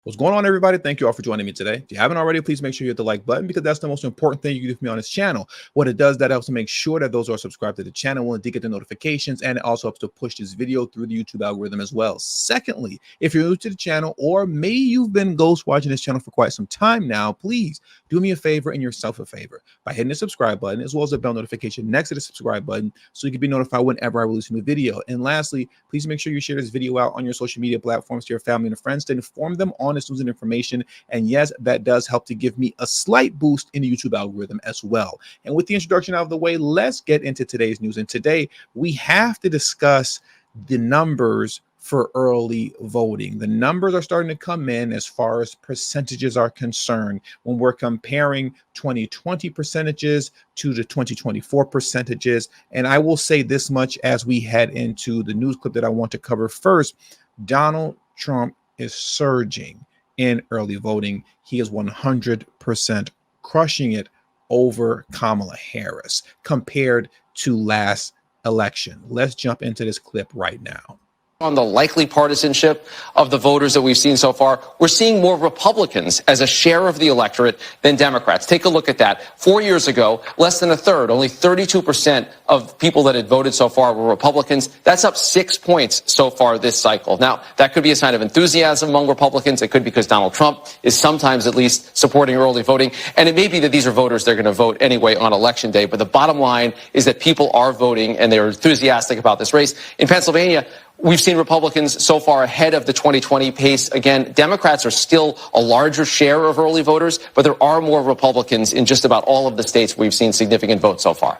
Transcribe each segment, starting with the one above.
What's going on, everybody? Thank you all for joining me today. If you haven't already, please make sure you hit the like button because that's the most important thing you can do for me on this channel. What it does, that helps to make sure that those who are subscribed to the channel will indeed get the notifications, and it also helps to push this video through the YouTube algorithm as well. Secondly, if you're new to the channel, or maybe you've been ghost watching this channel for quite some time now, please do me a favor and yourself a favor by hitting the subscribe button as well as the bell notification next to the subscribe button so you can be notified whenever I release a new video. And lastly, please make sure you share this video out on your social media platforms to your family and friends to inform them on this news and information. And yes, that does help to give me a slight boost in the YouTube algorithm as well. And with the introduction out of the way, let's get into today's news. And today we have to discuss the numbers for early voting. The numbers are starting to come in as far as percentages are concerned when we're comparing 2020 percentages to the 2024 percentages. And I will say this much as we head into the news clip that I want to cover first. Donald Trump is surging in early voting. He is 100% crushing it over Kamala Harris compared to last election. Let's jump into this clip right now. On the likely partisanship of the voters that we've seen so far, we're seeing more Republicans as a share of the electorate than Democrats. Take a look at that. 4 years ago, less than a third, only 32% of people that had voted so far were Republicans. That's up 6 points so far this cycle. Now, that could be a sign of enthusiasm among Republicans. It could be because Donald Trump is sometimes at least supporting early voting. And it may be that these are voters they're going to vote anyway on Election Day. But the bottom line is that people are voting and they're enthusiastic about this race. In Pennsylvania, we've seen Republicans so far ahead of the 2020 pace. Again, Democrats are still a larger share of early voters, but there are more Republicans in just about all of the states where we've seen significant votes so far.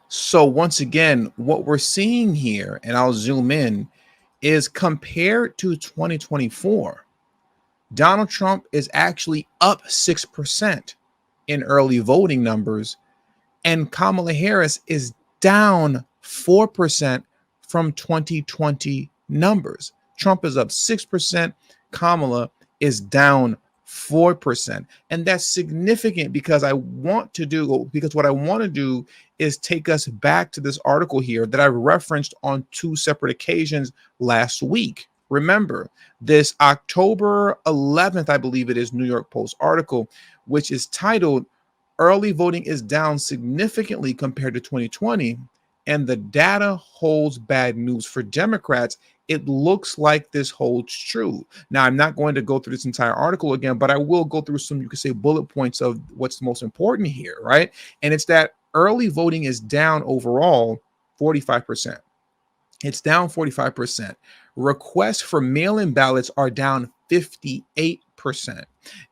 So once again, what we're seeing here, and I'll zoom in, is compared to 2024, Donald Trump is actually up 6% in early voting numbers, and Kamala Harris is down 4% from 2020 numbers. Trump is up 6%, Kamala is down 4%. And that's significant because what I want to do is take us back to this article here that I referenced on 2 separate occasions last week. Remember, this October 11th, I believe it is, New York Post article, which is titled "Early Voting is Down Significantly Compared to 2020. And the data holds bad news for Democrats." It looks like this holds true. Now, I'm not going to go through this entire article again, but I will go through some, you could say, bullet points of what's the most important here, right? And it's that early voting is down overall 45%. It's down 45%. Requests for mail-in ballots are down 58%.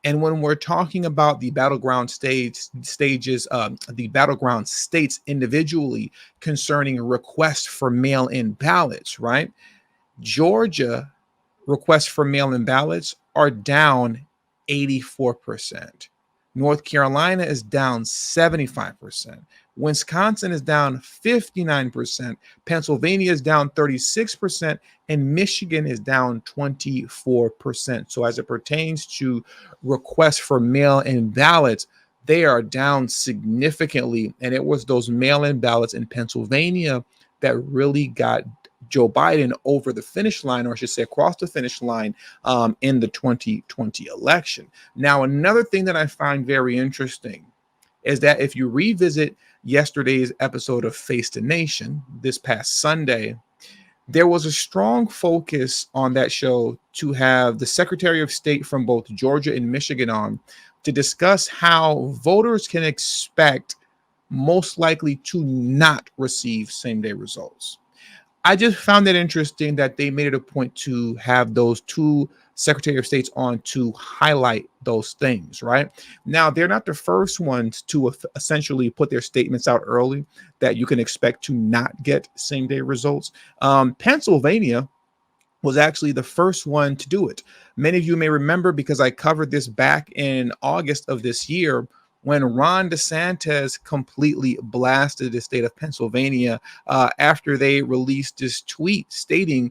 And when we're talking about the battleground states individually concerning requests for mail-in ballots, right? Georgia requests for mail-in ballots are down 84%. North Carolina is down 75%. Wisconsin is down 59%. Pennsylvania is down 36%. And Michigan is down 24%. So as it pertains to requests for mail-in ballots, they are down significantly. And it was those mail-in ballots in Pennsylvania that really got Joe Biden over the finish line, or I should say across the finish line, in the 2020 election. Now, another thing that I find very interesting is that if you revisit yesterday's episode of Face the Nation this past Sunday, there was a strong focus on that show to have the Secretary of State from both Georgia and Michigan on to discuss how voters can expect most likely to not receive same-day results. I just found it interesting that they made it a point to have those 2 Secretary of States on to highlight those things, right? Now, they're not the first ones to essentially put their statements out early that you can expect to not get same-day results. Pennsylvania was actually the first one to do it. Many of you may remember, because I covered this back in August of this year, when Ron DeSantis completely blasted the state of Pennsylvania after they released this tweet stating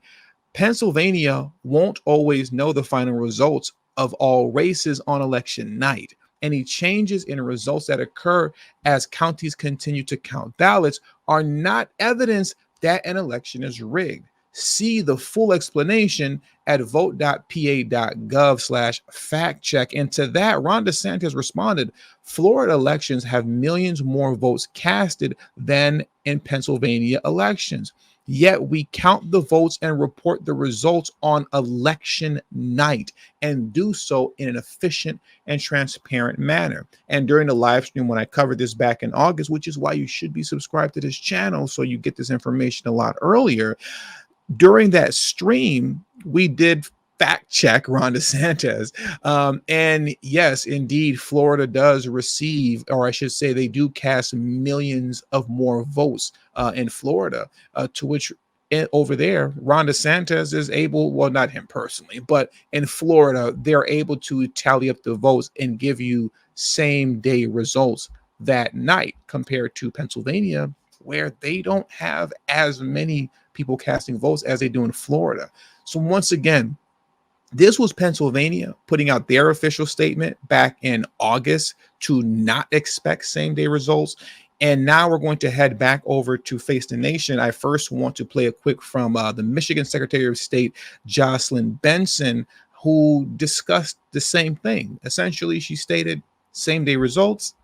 Pennsylvania won't always know the final results of all races on election night. Any changes in results that occur as counties continue to count ballots are not evidence that an election is rigged. See the full explanation at vote.pa.gov/fact check. And to that, Ron DeSantis responded, Florida elections have millions more votes casted than in Pennsylvania elections. Yet we count the votes and report the results on election night and do so in an efficient and transparent manner. And during the live stream, when I covered this back in August, which is why you should be subscribed to this channel so you get this information a lot earlier, during that stream, we did fact check Ron DeSantis. And yes, indeed, Florida does receive, or I should say, they do cast millions of more votes in Florida, to which over there, Ron DeSantis is able, well, not him personally, but in Florida, they're able to tally up the votes and give you same day results that night compared to Pennsylvania, where they don't have as many people casting votes as they do in Florida. So once again, this was Pennsylvania putting out their official statement back in August to not expect same-day results. And now we're going to head back over to Face the Nation. I first want to play a quick from the Michigan Secretary of State, Jocelyn Benson, who discussed the same thing. Essentially, she stated same-day results,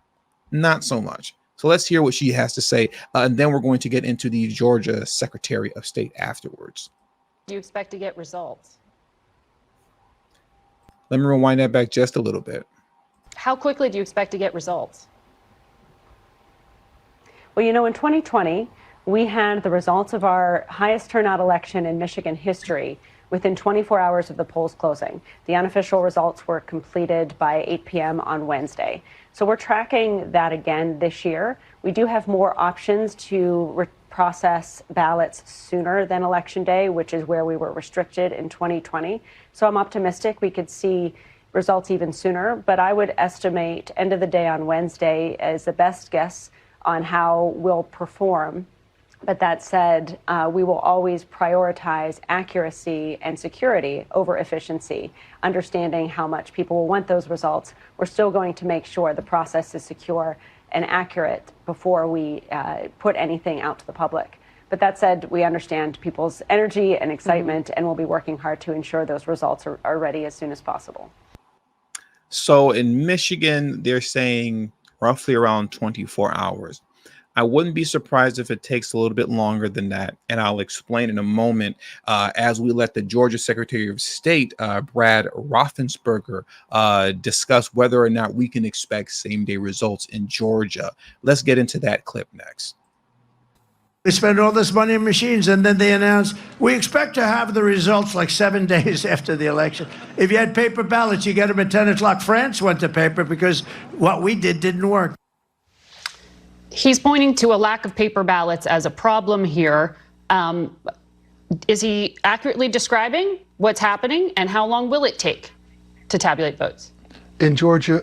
not so much. So let's hear what she has to say, and then we're going to get into the Georgia Secretary of State afterwards. Do you expect to get results? Let me rewind that back just a little bit. How quickly do you expect to get results? Well, you know, in 2020, we had the results of our highest turnout election in Michigan history within 24 hours of the polls closing. The unofficial results were completed by 8 p.m. on Wednesday. So we're tracking that again this year. We do have more options to process ballots sooner than Election Day, which is where we were restricted in 2020. So I'm optimistic we could see results even sooner, but I would estimate end of the day on Wednesday as the best guess on how we'll perform. But that said, we will always prioritize accuracy and security over efficiency, understanding how much people will want those results. We're still going to make sure the process is secure and accurate before we put anything out to the public. But that said, we understand people's energy and excitement, and we'll be working hard to ensure those results are ready as soon as possible. So in Michigan, they're saying roughly around 24 hours. I wouldn't be surprised if it takes a little bit longer than that. And I'll explain in a moment as we let the Georgia Secretary of State, Brad Raffensperger, discuss whether or not we can expect same-day results in Georgia. Let's get into that clip next. They spend all this money on machines, and then they announce, we expect to have the results like 7 days after the election. If you had paper ballots, you get them at 10 o'clock. France went to paper because what we did didn't work. He's pointing to a lack of paper ballots as a problem here. Is he accurately describing what's happening, and how long will it take to tabulate votes? In Georgia,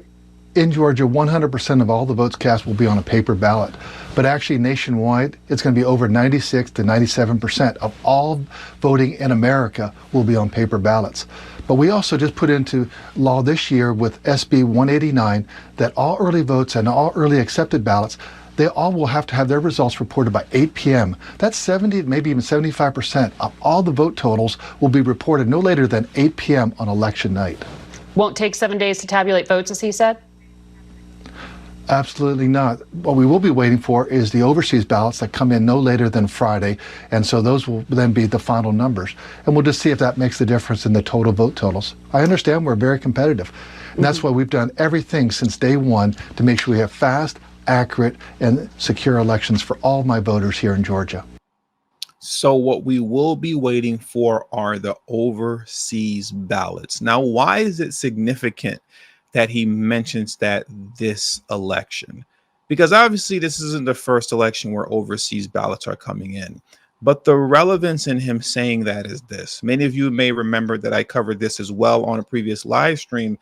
100% of all the votes cast will be on a paper ballot. But actually nationwide, it's going to be over 96 to 97% of all voting in America will be on paper ballots. But we also just put into law this year with SB 189 that all early votes and all early accepted ballots, they all will have to have their results reported by 8 p.m. That's 70, maybe even 75% of all the vote totals will be reported no later than 8 p.m. on election night. Won't take 7 days to tabulate votes, as he said? Absolutely not. What we will be waiting for is the overseas ballots that come in no later than Friday, and so those will then be the final numbers. And we'll just see if that makes the difference in the total vote totals. I understand we're very competitive, and that's why we've done everything since day one to make sure we have fast, accurate, and secure elections for all my voters here in Georgia. So what we will be waiting for are the overseas ballots. Now, why is it significant that he mentions that this election? Because obviously this isn't the first election where overseas ballots are coming in. But the relevance in him saying that is this. Many of you may remember that I covered this as well on a previous live stream,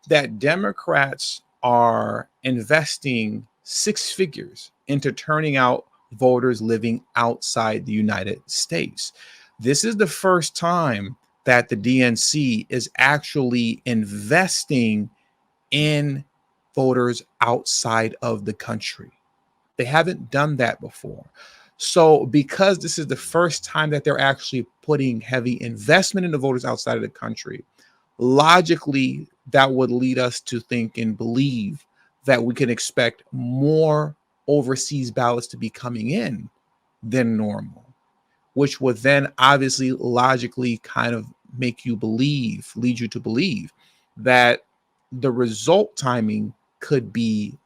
that Democrats are investing 6 figures into turning out voters living outside the United States. This is the first time that the DNC is actually investing in voters outside of the country. They haven't done that before. So because this is the first time that they're actually putting heavy investment into voters outside of the country, logically, that would lead us to think and believe that we can expect more overseas ballots to be coming in than normal, which would then obviously logically kind of make you believe, lead you to believe that the result timing could be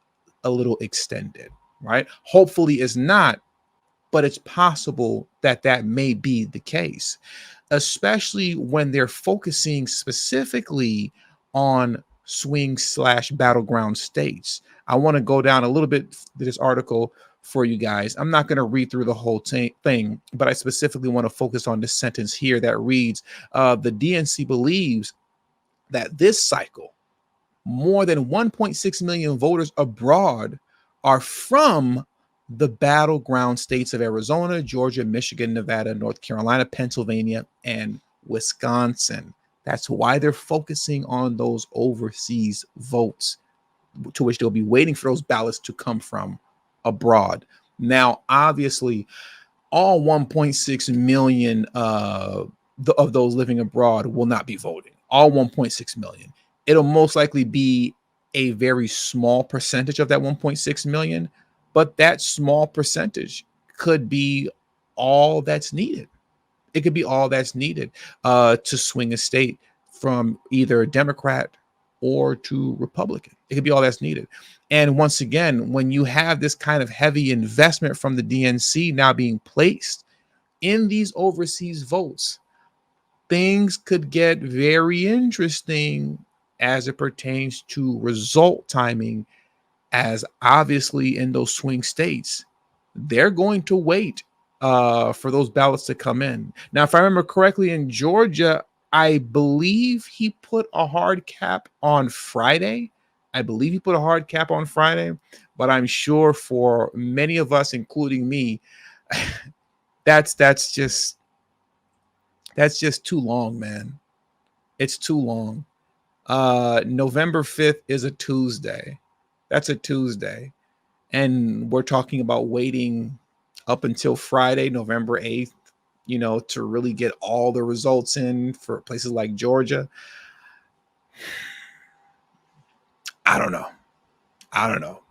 a little extended, right? Hopefully it's not, but it's possible that that may be the case, especially when they're focusing specifically on swing/battleground states. I want to go down a little bit to this article for you guys. I'm not going to read through the whole thing, but I specifically want to focus on this sentence here that reads, the DNC believes that this cycle, more than 1.6 million voters abroad are from the battleground states of Arizona, Georgia, Michigan, Nevada, North Carolina, Pennsylvania, and Wisconsin. That's why they're focusing on those overseas votes, to which they'll be waiting for those ballots to come from abroad. Now, obviously, all 1.6 million of those living abroad will not be voting. All 1.6 million. It'll most likely be a very small percentage of that 1.6 million, but that small percentage could be all that's needed. It could be all that's needed to swing a state from either Democrat or to Republican. It could be all that's needed. And once again, when you have this kind of heavy investment from the DNC now being placed in these overseas votes, things could get very interesting as it pertains to result timing, as obviously in those swing states, they're going to wait for those ballots to come in. Now, if I remember correctly, in Georgia, I believe he put a hard cap on Friday. But I'm sure for many of us, including me, that's just too long, man. It's too long. November 5th is a Tuesday. That's a Tuesday. And we're talking about waiting up until Friday, November 8th, to really get all the results in for places like Georgia. I don't know.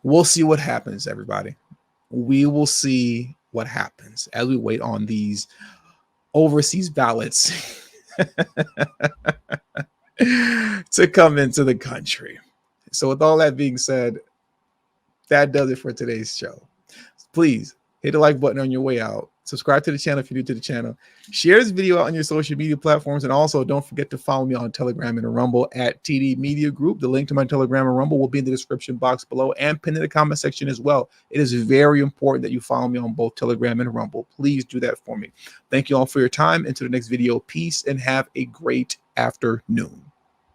We'll see what happens, everybody. We will see what happens as we wait on these overseas ballots to come into the country. So with all that being said, that does it for today's show. Please hit the like button on your way out. Subscribe to the channel if you're new to the channel. Share this video out on your social media platforms. And also don't forget to follow me on Telegram and Rumble at TD Media Group. The link to my Telegram and Rumble will be in the description box below and pinned in the comment section as well. It is very important that you follow me on both Telegram and Rumble. Please do that for me. Thank you all for your time. Until the next video, peace and have a great afternoon.